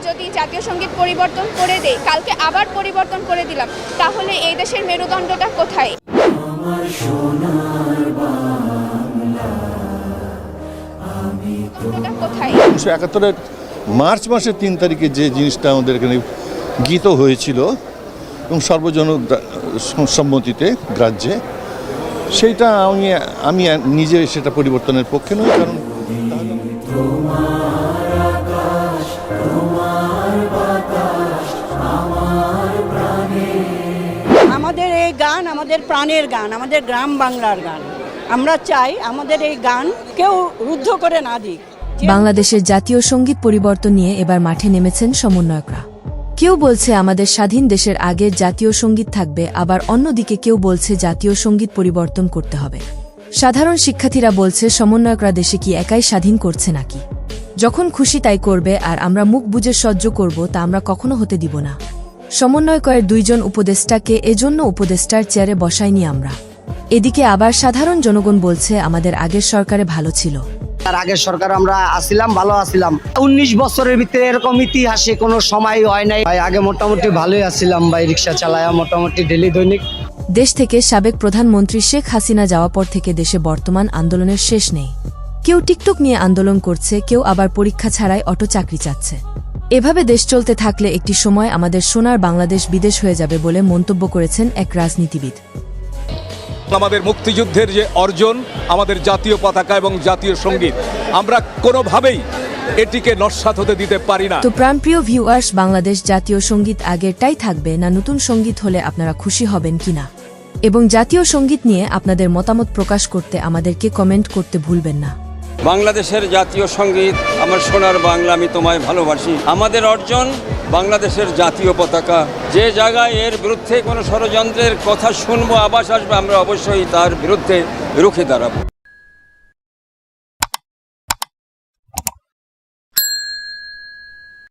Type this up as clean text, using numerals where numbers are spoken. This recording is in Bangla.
যদি জাতীয় সঙ্গীত পরিবর্তন করে দেই, কালকে আবার পরিবর্তন করে দিলাম, তাহলে এই দেশের মেরুদণ্ডটা কোথায়? কোথায়? 1971-এর মার্চ মাসের 3 তারিখে যে জিনিসটা আমাদের এখানে গীত হয়েছিল এবং সর্বজন সম্মতিতে গ্রাহ্যে, সেইটা আমি নিজে সেটা পরিবর্তনের পক্ষে নই। কারণ আমাদের এই গান আমাদের প্রাণের গান, আমাদের গ্রাম বাংলার গান। আমরা চাই আমাদের এই গান কেউ রুদ্ধ করে না দিক। বাংলাদেশের জাতীয় সঙ্গীত পরিবর্তন নিয়ে এবার মাঠে নেমেছেন সমন্বয়করা। কেউ বলছে আমাদের স্বাধীন দেশের আগের জাতীয় সঙ্গীত থাকবে, আবার অন্যদিকে কেউ বলছে জাতীয় সঙ্গীত পরিবর্তন করতে হবে। সাধারণ শিক্ষার্থীরা বলছে সমন্বয়করা দেশে কি একাই স্বাধীন করছে নাকি? যখন খুশি তাই করবে, আর আমরা মুখ বুজে সহ্য করব, তা আমরা কখনো হতে দিব না। সমন্বয়কের 2 জন উপদেষ্টাকে এজন্য উপদেষ্টার চেয়ারে বসাইনি আমরা। এদিকে আবার সাধারণ জনগণ বলছে আমাদের আগের সরকারে ভালো ছিল। তার আগের সরকার আমরা আসিলাম, ভালো আসিলাম। 19 বছরের ভিতরে এরকম ইতিহাসে কোনো সময় হয় নাই ভাই। আগে মোটামুটি ভালোই আসিলাম ভাই, রিক্সা চালায়া মোটামুটি ডেলি দৈনিক। দেশ থেকে সাবেক প্রধানমন্ত্রী শেখ হাসিনা যাওয়ার পর থেকে দেশে বর্তমান আন্দোলনের শেষ নেই। কেউ টিকটক নিয়ে আন্দোলন করছে, কেউ আবার পরীক্ষা ছাড়াই অটো চাকরি চাচ্ছে। এভাবে দেশ চলতে থাকলে একটি সময় আমাদের সোনার বাংলাদেশ বিদেশ হয়ে যাবে বলে মন্তব্য করেছেন এক রাজনীতিবিদ। আমাদের মুক্তিযুদ্ধের যে অর্জন, আমাদের জাতীয় পতাকা এবং জাতীয় সঙ্গীত, আমরা কোনোভাবেই এটিকে নস্যাৎ হতে দিতে পারি না। তো প্রাণপ্রিয় ভিউয়ার্স, বাংলাদেশ জাতীয় সঙ্গীত আগেরটাই থাকবে না নতুন সঙ্গীত হলে আপনারা খুশি হবেন কিনা, এবং জাতীয় সঙ্গীত নিয়ে আপনাদের মতামত প্রকাশ করতে আমাদেরকে কমেন্ট করতে ভুলবেন না। বাংলাদেশের জাতীয় সঙ্গীত আমার সোনার বাংলা, আমি তোমায় ভালোবাসি। আমাদের অর্জন বাংলাদেশের জাতীয় পতাকা। যে জায়গায় এর বিরুদ্ধে কোনো ষড়যন্ত্রের কথা শুনবো, আভাস আসবে, আমরা অবশ্যই তার বিরুদ্ধে রুখে দাঁড়াবো।